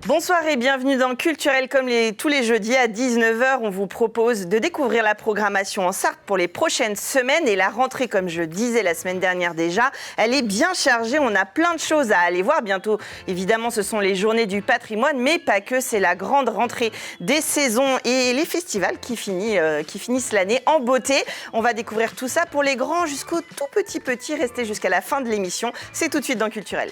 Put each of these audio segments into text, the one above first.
Bonsoir et bienvenue dans Culturel comme tous les jeudis à 19h. On vous propose de découvrir la programmation en Sarthe pour les prochaines semaines. Et la rentrée, comme je disais la semaine dernière déjà, elle est bien chargée. On a plein de choses à aller voir. Bientôt, évidemment, ce sont les journées du patrimoine, mais pas que. C'est la grande rentrée des saisons et les festivals qui finissent l'année en beauté. On va découvrir tout ça pour les grands jusqu'aux tout petits. Restez jusqu'à la fin de l'émission. C'est tout de suite dans Culturel.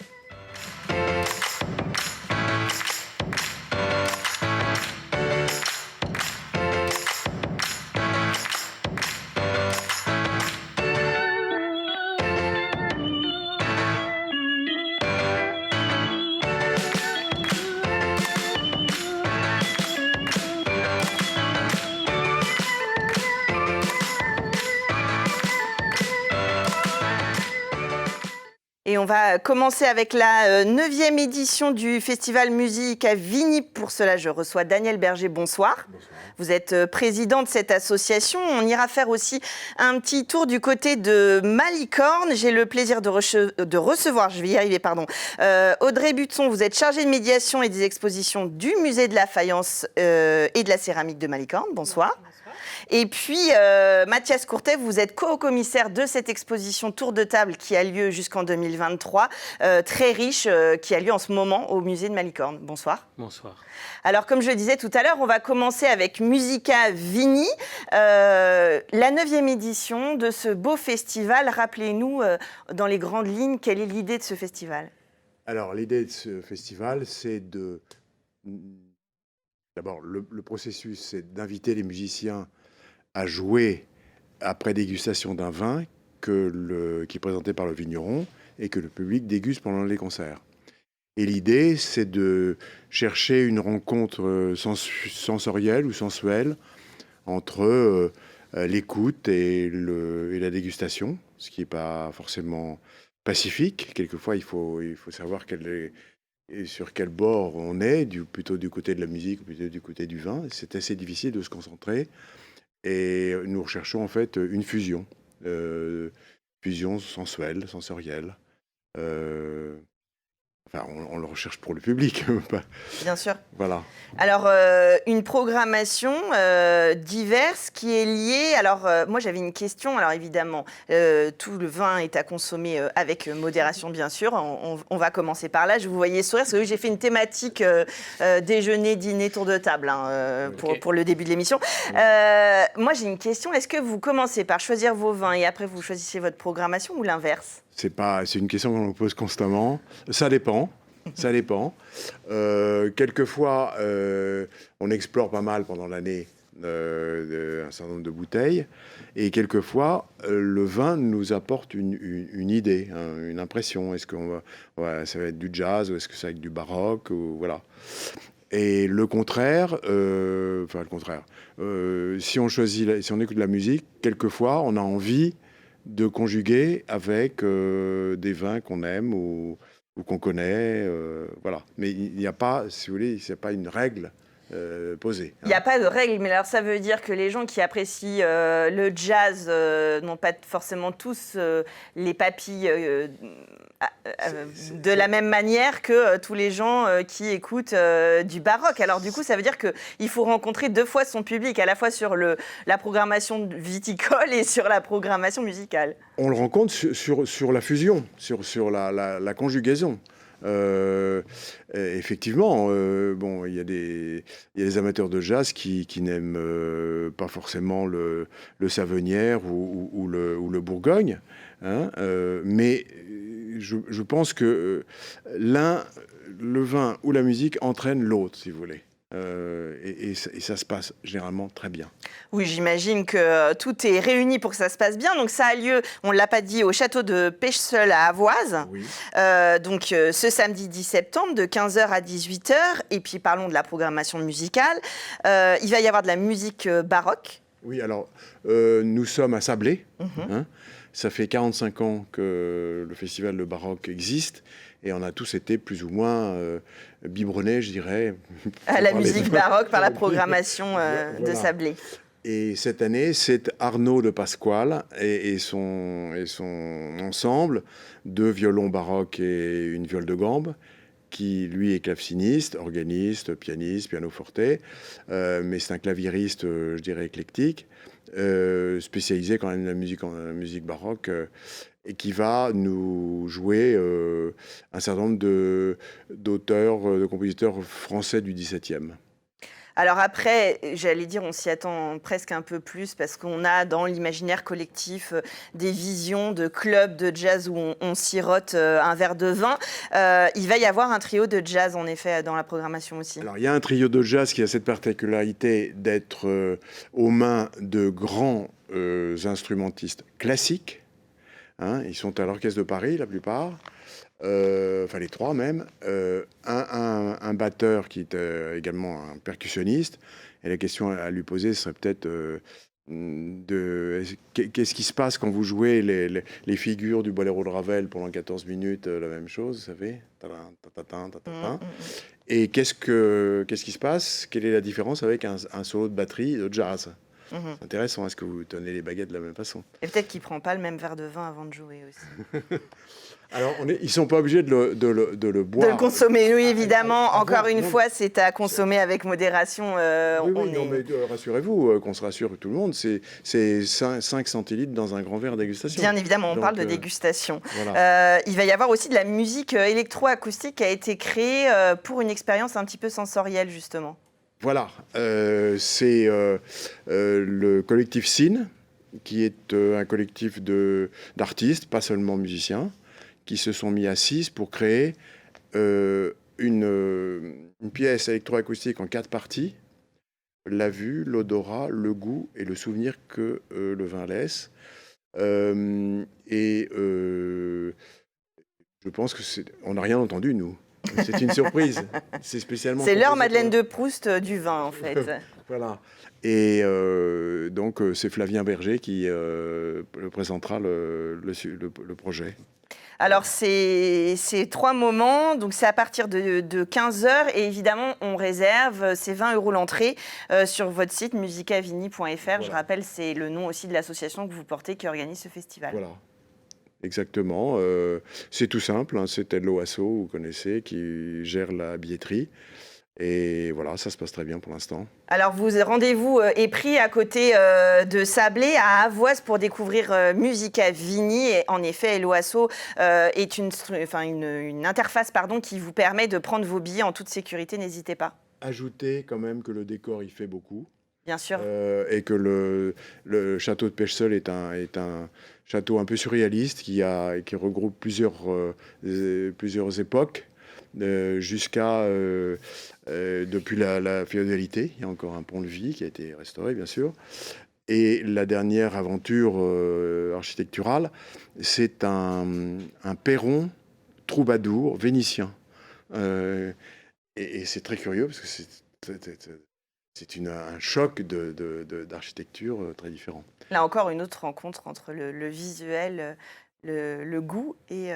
Et on va commencer avec la 9e édition du Festival Musique à Vigny. Pour cela, je reçois Daniel Berger. Bonsoir. Bonsoir. Vous êtes président de cette association. On ira faire aussi un petit tour du côté de Malicorne. J'ai le plaisir de recevoir, je vais y arriver, Audrey Butson. Vous êtes chargée de médiation et des expositions du Musée de la Faïence et de la Céramique de Malicorne. Bonsoir. Et puis, Mathias Courtet, vous êtes co-commissaire de cette exposition Tour de table qui a lieu jusqu'en 2023, très riche, qui a lieu en ce moment au musée de Malicorne. Bonsoir. Bonsoir. Alors, comme je le disais tout à l'heure, on va commencer avec Musica Vigny, la 9e édition de ce beau festival. Rappelez-nous, dans les grandes lignes, quelle est l'idée de ce festival ? Alors, l'idée de ce festival, c'est de... D'abord, le processus, c'est d'inviter les musiciens à jouer après dégustation d'un vin qui est présenté par le vigneron et que le public déguste pendant les concerts. Et l'idée, c'est de chercher une rencontre sensorielle ou sensuelle entre l'écoute et la dégustation, ce qui n'est pas forcément pacifique. Quelquefois, il faut savoir sur quel bord on est, plutôt du côté de la musique ou plutôt du côté du vin. C'est assez difficile de se concentrer. Et nous recherchons en fait une fusion sensuelle, sensorielle. Enfin, on le recherche pour le public. Bien sûr. Voilà. Alors, une programmation diverse qui est liée... Alors, moi, j'avais une question. Alors, évidemment, tout le vin est à consommer avec modération, bien sûr. On va commencer par là. Je vous voyais sourire, parce que j'ai fait une thématique déjeuner, dîner, tour de table pour le début de l'émission. Moi, j'ai une question. Est-ce que vous commencez par choisir vos vins et après, vous choisissez votre programmation ou l'inverse ? C'est une question qu'on me pose constamment. Ça dépend. Ça dépend. Quelquefois, on explore pas mal pendant l'année un certain nombre de bouteilles. Et quelquefois, le vin nous apporte une idée, une impression. Est-ce que ça va être du jazz ou est-ce que ça va être du baroque voilà. Et le contraire, si on écoute de la musique, quelquefois, on a envie de conjuguer avec des vins qu'on aime ou qu'on connaît, voilà. Mais il n'y a pas, si vous voulez, c'est pas une règle posée. Il n'y a pas de règle, mais alors ça veut dire que les gens qui apprécient le jazz n'ont pas forcément tous les papilles de la même manière que tous les gens qui écoutent du baroque. Alors du coup, ça veut dire qu'il faut rencontrer deux fois son public, à la fois sur la programmation viticole et sur la programmation musicale. On le rencontre sur la fusion, sur la conjugaison. Effectivement, il y a des amateurs de jazz qui n'aiment pas forcément le Savenière ou le Bourgogne, hein, mais je pense que le vin ou la musique entraîne l'autre, si vous voulez. Et ça se passe généralement très bien. Oui, j'imagine que tout est réuni pour que ça se passe bien. Donc ça a lieu, on ne l'a pas dit, au château de Pêcheseul à Avoise. Oui. Ce samedi 10 septembre de 15h à 18h. Et puis parlons de la programmation musicale. Il va y avoir de la musique baroque. Oui, alors nous sommes à Sablé. Hein. Ça fait 45 ans que le festival de baroque existe. Et on a tous été plus ou moins biberonnés, je dirais. À la musique baroque par la programmation de Sablé. Et cette année, c'est Arnaud de Pasquale et son ensemble, 2 violons baroques et une viole de gambe, qui, lui, est claveciniste, organiste, pianiste, pianoforte, mais c'est un claviériste, je dirais, éclectique, spécialisé quand même dans la musique baroque, et qui va nous jouer un certain nombre d'auteurs, de compositeurs français du XVIIe. Alors après, j'allais dire, on s'y attend presque un peu plus parce qu'on a dans l'imaginaire collectif des visions de clubs de jazz où on sirote un verre de vin. Il va y avoir un trio de jazz, en effet, dans la programmation aussi. Alors, il y a un trio de jazz qui a cette particularité d'être aux mains de grands instrumentistes classiques. Hein, ils sont à l'Orchestre de Paris, la plupart. Enfin les trois même, un batteur qui est également un percussionniste, et la question à lui poser serait peut-être qu'est-ce qui se passe quand vous jouez les figures du Boléro de Ravel pendant 14 minutes, la même chose, vous savez, et qu'est-ce qui se passe, quelle est la différence avec un solo de batterie de jazz? C'est intéressant, est-ce que vous tenez les baguettes de la même façon? Et peut-être qu'il ne prend pas le même verre de vin avant de jouer aussi. Alors, ils ne sont pas obligés de le boire. De le consommer, oui, évidemment. Encore une fois, c'est à consommer avec modération. Oui, non, mais rassurez-vous, qu'on se rassure tout le monde, c'est 5 centilitres dans un grand verre dégustation. Bien évidemment, on parle de dégustation. Voilà. Il va y avoir aussi de la musique électroacoustique qui a été créée pour une expérience un petit peu sensorielle, justement. Voilà, c'est le collectif SIN, qui est un collectif d'artistes, pas seulement musiciens, qui se sont mis à 6 pour créer une pièce électroacoustique en 4 parties: la vue, l'odorat, le goût et le souvenir que le vin laisse. Je pense que on n'a rien entendu, nous. C'est une surprise. C'est spécialement. C'est l'heure Madeleine de Proust du vin, en fait. Voilà. Et donc, c'est Flavien Berger qui présentera le projet. Alors, c'est 3 moments, donc c'est à partir de 15h, et évidemment, on réserve, c'est 20 € l'entrée sur votre site musicavini.fr. Voilà. Je rappelle, c'est le nom aussi de l'association que vous portez qui organise ce festival. Voilà. Exactement. C'est tout simple, hein, c'est Ted Loasso, vous connaissez, qui gère la billetterie. Et voilà, ça se passe très bien pour l'instant. Alors, rendez-vous est pris à côté de Sablé, à Avoise, pour découvrir Musicavini. Et en effet, Loasso est une interface qui vous permet de prendre vos billets en toute sécurité. N'hésitez pas. Ajoutez quand même que le décor, il fait beaucoup. Bien sûr. Et que le château de Pechseul est un château un peu surréaliste qui regroupe plusieurs époques, jusqu'à depuis la féodalité. Il y a encore un pont-levis qui a été restauré, bien sûr. Et la dernière aventure architecturale, c'est un perron troubadour vénitien. Et c'est très curieux parce que c'est un choc d'architecture très différent. Là encore, une autre rencontre entre le visuel, le goût et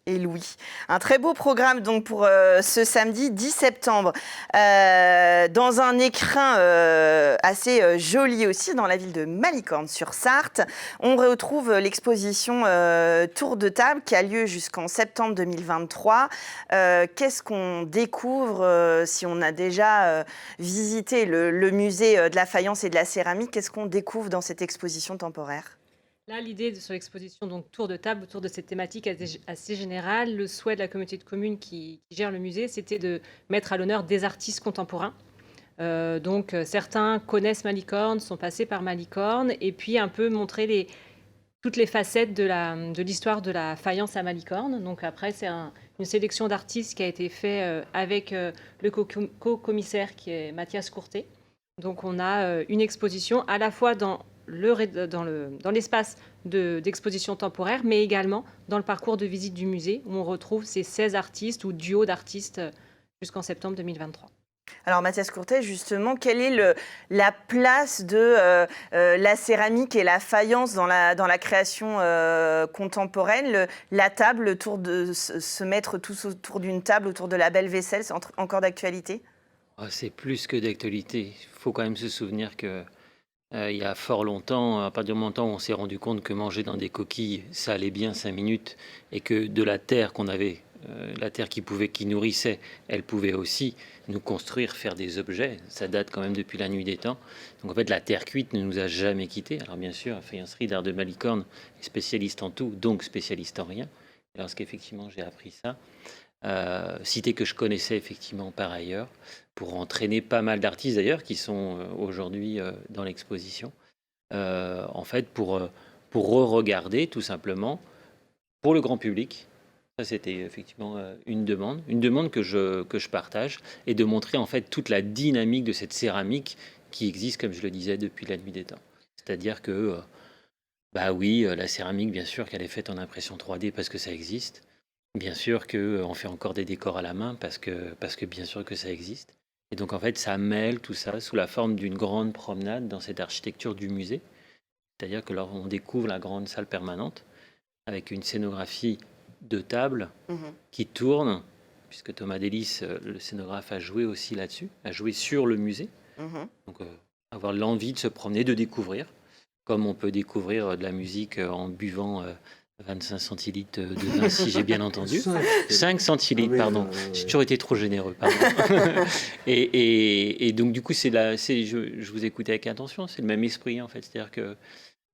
Louis. Un très beau programme donc pour ce samedi 10 septembre. Dans un écrin assez joli aussi, dans la ville de Malicorne-sur-Sarthe, on retrouve l'exposition Tour de table qui a lieu jusqu'en septembre 2023. Qu'est-ce qu'on découvre si on a déjà visité le musée de la faïence et de la céramique? Qu'est-ce qu'on découvre dans cette exposition temporaire? Là, l'idée sur l'exposition, donc tour de table autour de cette thématique assez générale, le souhait de la communauté de communes qui gère le musée, c'était de mettre à l'honneur des artistes contemporains. Donc certains connaissent Malicorne, sont passés par Malicorne, et puis un peu montrer toutes les facettes de l'histoire de la faïence à Malicorne. Donc après, c'est une sélection d'artistes qui a été faite avec le co-commissaire qui est Mathias Courtet. Donc on a une exposition à la fois dans l'espace d'exposition temporaire, mais également dans le parcours de visite du musée, où on retrouve ces 16 artistes ou duos d'artistes jusqu'en septembre 2023. Alors Mathias Courtet, justement, quelle est la place de la céramique et la faïence dans la création contemporaine? La table, se mettre tous autour d'une table, autour de la belle vaisselle, c'est encore d'actualité? C'est plus que d'actualité. Il faut quand même se souvenir que il y a fort longtemps, à partir du moment où on s'est rendu compte que manger dans des coquilles, ça allait bien 5 minutes, et que de la terre qu'on avait la terre qui nourrissait, elle pouvait aussi nous construire, faire des objets. Ça date quand même depuis la nuit des temps. Donc en fait, la terre cuite ne nous a jamais quittés. Alors bien sûr, la faïencerie d'Art de Malicorne est spécialiste en tout, donc spécialiste en rien. Et lorsqu'effectivement j'ai appris ça, cité que je connaissais effectivement par ailleurs, pour entraîner pas mal d'artistes d'ailleurs qui sont aujourd'hui dans l'exposition, en fait pour re-regarder tout simplement pour le grand public. Ça, c'était effectivement une demande que je partage, et de montrer en fait toute la dynamique de cette céramique qui existe, comme je le disais, depuis la nuit des temps. C'est-à-dire que, bah oui, la céramique, bien sûr qu'elle est faite en impression 3D parce que ça existe. Bien sûr qu'on fait encore des décors à la main parce que bien sûr que ça existe. Et donc en fait, ça mêle tout ça sous la forme d'une grande promenade dans cette architecture du musée. C'est-à-dire que là, on découvre la grande salle permanente avec une scénographie de table qui tourne, puisque Thomas Delis, le scénographe, a joué aussi là-dessus, a joué sur le musée. Donc avoir l'envie de se promener, de découvrir, comme on peut découvrir de la musique en buvant 25 centilitres de vin, si j'ai bien entendu. 5 centilitres, pardon. J'ai toujours été trop généreux, pardon. et donc, du coup, je vous écoutais avec attention, c'est le même esprit, en fait. C'est-à-dire que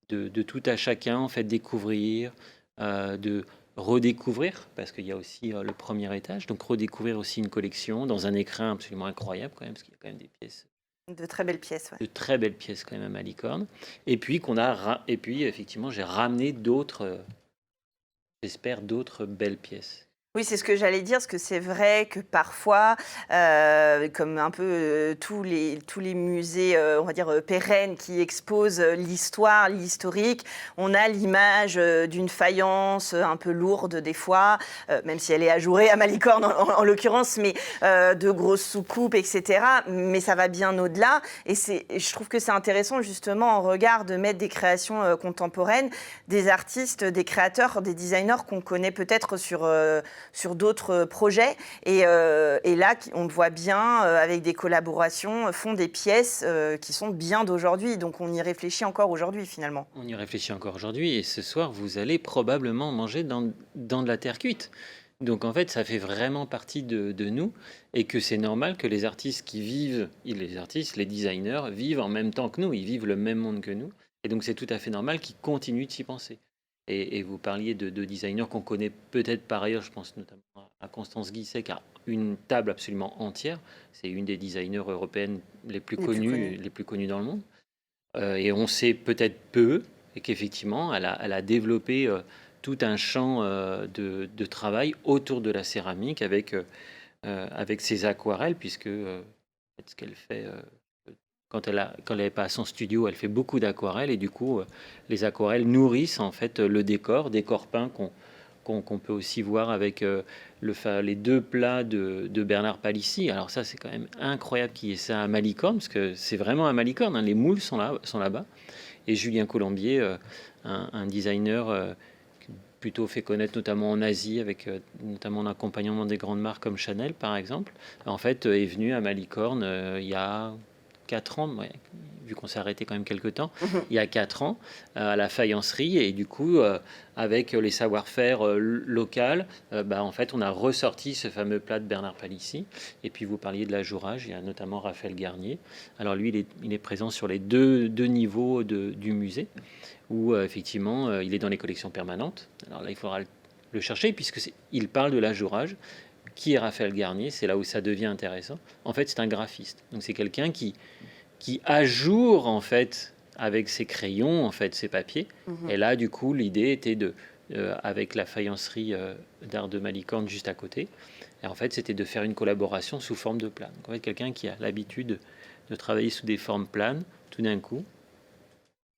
de tout à chacun, en fait, découvrir, de redécouvrir, parce qu'il y a aussi le premier étage, donc redécouvrir aussi une collection dans un écrin absolument incroyable, quand même, parce qu'il y a quand même des pièces. De très belles pièces, ouais. De très belles pièces, quand même, à Malicorne. Et puis, effectivement, j'ai ramené d'autres... J'espère d'autres belles pièces. Oui, c'est ce que j'allais dire, parce que c'est vrai que parfois, comme un peu tous les musées, on va dire, pérennes qui exposent l'histoire, l'historique, on a l'image d'une faïence un peu lourde des fois, même si elle est ajourée à Malicorne en l'occurrence, mais de grosses soucoupes, etc. Mais ça va bien au-delà. Et je trouve que c'est intéressant justement en regard de mettre des créations contemporaines, des artistes, des créateurs, des designers qu'on connaît peut-être sur d'autres projets. Et là, on le voit bien, avec des collaborations, font des pièces qui sont bien d'aujourd'hui. Donc on y réfléchit encore aujourd'hui, finalement. On y réfléchit encore aujourd'hui. Et ce soir, vous allez probablement manger dans de la terre cuite. Donc en fait, ça fait vraiment partie de nous. Et que c'est normal que les artistes les designers vivent en même temps que nous. Ils vivent le même monde que nous. Et donc c'est tout à fait normal qu'ils continuent de s'y penser. Et vous parliez de designers qu'on connaît peut-être par ailleurs, je pense notamment à Constance Guisset, qui a une table absolument entière. C'est une des designers européennes les plus connues dans le monde. Et on sait peut-être peu, et qu'effectivement, elle a développé tout un champ de travail autour de la céramique avec ses aquarelles, puisque ce qu'elle fait... Quand elle n'est pas à son studio, elle fait beaucoup d'aquarelles, et du coup, les aquarelles nourrissent en fait le décor peint qu'on peut aussi voir avec les deux plats de Bernard Palissy. Alors ça, c'est quand même incroyable qu'il y ait ça à Malicorne, parce que c'est vraiment à Malicorne, hein, les moules sont là-bas. Et Julien Colombier, un designer plutôt fait connaître notamment en Asie, avec notamment en accompagnement des grandes marques comme Chanel, par exemple, en fait, est venu à Malicorne il y a 4 ans, vu qu'on s'est arrêté quand même quelques temps, il y a 4 ans, à la faïencerie, et du coup, avec les savoir-faire locaux, en fait, on a ressorti ce fameux plat de Bernard Palissy. Et puis, vous parliez de l'ajourage, il y a notamment Raphaël Garnier. Alors lui, il est présent sur les deux niveaux du musée, où effectivement, il est dans les collections permanentes. Alors là, il faudra le chercher, puisqu'il parle de l'ajourage. Qui est Raphaël Garnier? C'est là où ça devient intéressant. En fait, c'est un graphiste. Donc, c'est quelqu'un qui ajoure, en fait, avec ses crayons, en fait, ses papiers. Et là, du coup, l'idée était avec la faïencerie d'Art de Malicorne juste à côté. Et en fait, c'était de faire une collaboration sous forme de plane. Donc, en fait, quelqu'un qui a l'habitude de travailler sous des formes planes, tout d'un coup,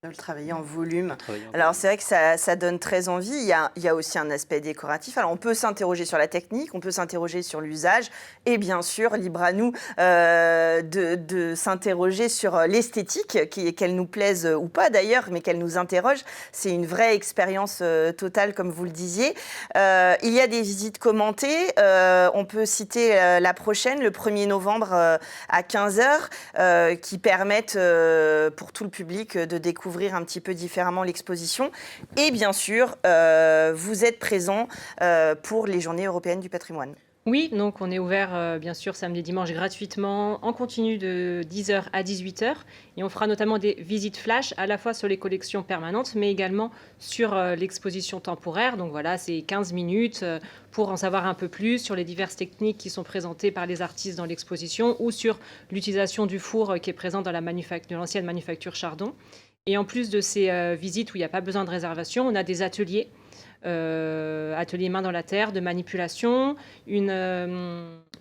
de le travailler en volume. Alors c'est vrai que ça donne très envie. Il y a aussi un aspect décoratif. Alors on peut s'interroger sur la technique, on peut s'interroger sur l'usage, et bien sûr, libre à nous de s'interroger sur l'esthétique, qu'elle nous plaise ou pas d'ailleurs, mais qu'elle nous interroge. C'est une vraie expérience totale, comme vous le disiez. Il y a des visites commentées. On peut citer la prochaine, le 1er novembre à 15h, qui permettent pour tout le public de découvrir découvrir un petit peu différemment l'exposition. Et bien sûr, vous êtes présent pour les Journées européennes du patrimoine. Oui, donc on est ouvert bien sûr samedi et dimanche gratuitement en continu de 10h à 18h et on fera notamment des visites flash à la fois sur les collections permanentes mais également sur l'exposition temporaire. Donc voilà, c'est 15 minutes pour en savoir un peu plus sur les diverses techniques qui sont présentées par les artistes dans l'exposition ou sur l'utilisation du four qui est présent dans l'ancienne manufacture Chardon. Et en plus de ces visites où il n'y a pas besoin de réservation, on a des ateliers. Atelier main dans la terre, de manipulation, une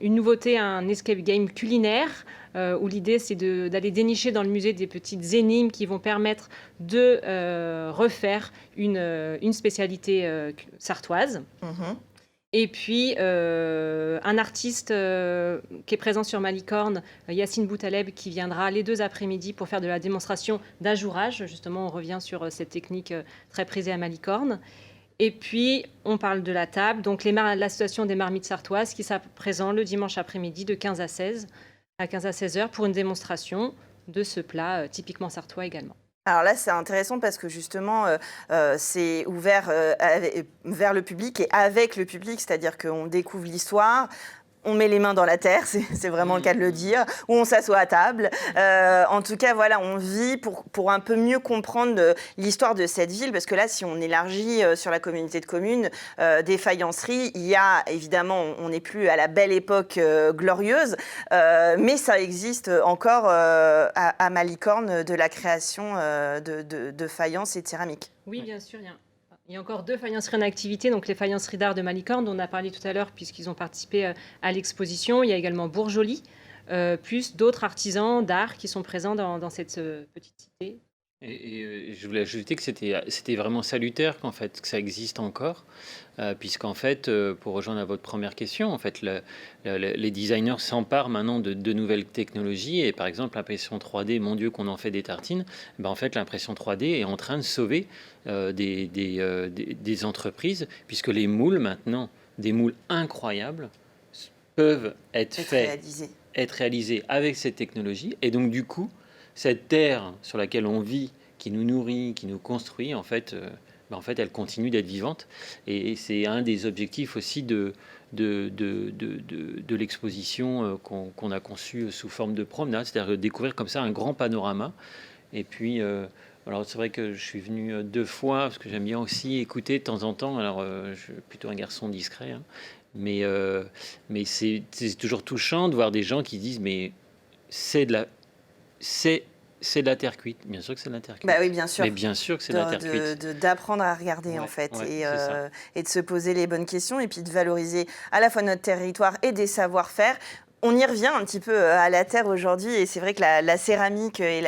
nouveauté, un escape game culinaire, où l'idée c'est d'aller dénicher dans le musée des petites énigmes qui vont permettre de refaire une spécialité sartoise. Et puis, un artiste qui est présent sur Malicorne, Yacine Boutaleb, qui viendra les 2 après-midi pour faire de la démonstration d'ajourage. Justement, on revient sur cette technique très prisée à Malicorne. Et puis, on parle de la table, donc l'association des marmites sartoises qui sera présent le dimanche après-midi de 15 à 16 heures pour une démonstration de ce plat typiquement sartois également. Alors là, c'est intéressant parce que justement, c'est ouvert vers le public et avec le public, c'est-à-dire qu'on découvre l'histoire. On met les mains dans la terre, c'est vraiment le cas de le dire, ou on s'assoit à table. En tout cas, voilà, on vit pour un peu mieux comprendre l'histoire de cette ville, parce que là, si on élargit sur la communauté de communes des faïenceries, il y a évidemment, on n'est plus à la belle époque glorieuse, mais ça existe encore à Malicorne de la création de faïences et de céramique. Oui, bien sûr, il y a encore 2 faïenceries en activité, donc les faïenceries d'art de Malicorne, dont on a parlé tout à l'heure, puisqu'ils ont participé à l'exposition. Il y a également Bourjoli, plus d'autres artisans d'art qui sont présents dans cette petite cité. Et je voulais ajouter que c'était vraiment salutaire qu'en fait que ça existe encore, puisqu'en fait, pour rejoindre à votre première question, en fait, les designers s'emparent maintenant de nouvelles technologies et par exemple l'impression 3D, mon Dieu qu'on en fait des tartines, ben en fait l'impression 3D est en train de sauver des entreprises, puisque les moules maintenant, des moules incroyables, peuvent être réalisés avec cette technologie et donc du coup cette terre sur laquelle on vit, qui nous nourrit, qui nous construit, en fait, elle continue d'être vivante. Et c'est un des objectifs aussi de l'exposition qu'on a conçue sous forme de promenade, c'est-à-dire de découvrir comme ça un grand panorama. Et puis, alors c'est vrai que je suis venu 2 fois, parce que j'aime bien aussi écouter de temps en temps. Alors, je suis plutôt un garçon discret, hein, mais c'est toujours touchant de voir des gens qui disent « mais c'est de la terre cuite ». Bien sûr que c'est de la terre cuite. Bah oui, bien sûr. Mais bien sûr que c'est de la terre cuite. D'apprendre à regarder, en fait, et de se poser les bonnes questions, et puis de valoriser à la fois notre territoire et des savoir-faire. On y revient un petit peu à la terre aujourd'hui, et c'est vrai que la céramique et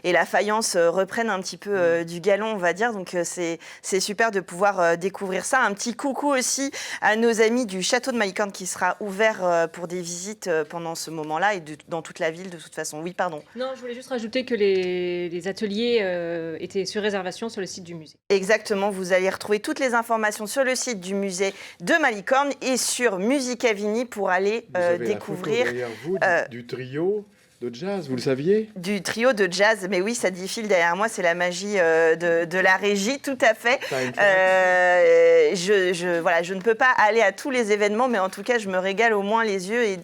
la faïence reprennent un petit peu du galon, on va dire. Donc c'est super de pouvoir découvrir ça. Un petit coucou aussi à nos amis du château de Malicorne qui sera ouvert pour des visites pendant ce moment-là et dans toute la ville de toute façon. Oui, pardon. Non, je voulais juste rajouter que les ateliers étaient sur réservation sur le site du musée. Exactement, vous allez retrouver toutes les informations sur le site du musée de Malicorne et sur Musicavini pour aller découvrir la photo derrière vous du trio de jazz, vous le saviez? Du trio de jazz, mais oui, ça défile derrière moi, c'est la magie de la régie, tout à fait. Je ne peux pas aller à tous les événements, mais en tout cas, je me régale au moins les yeux et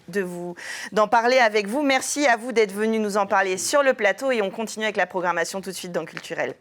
d'en parler avec vous. Merci à vous d'être venus nous en parler sur le plateau et on continue avec la programmation tout de suite dans Culturel.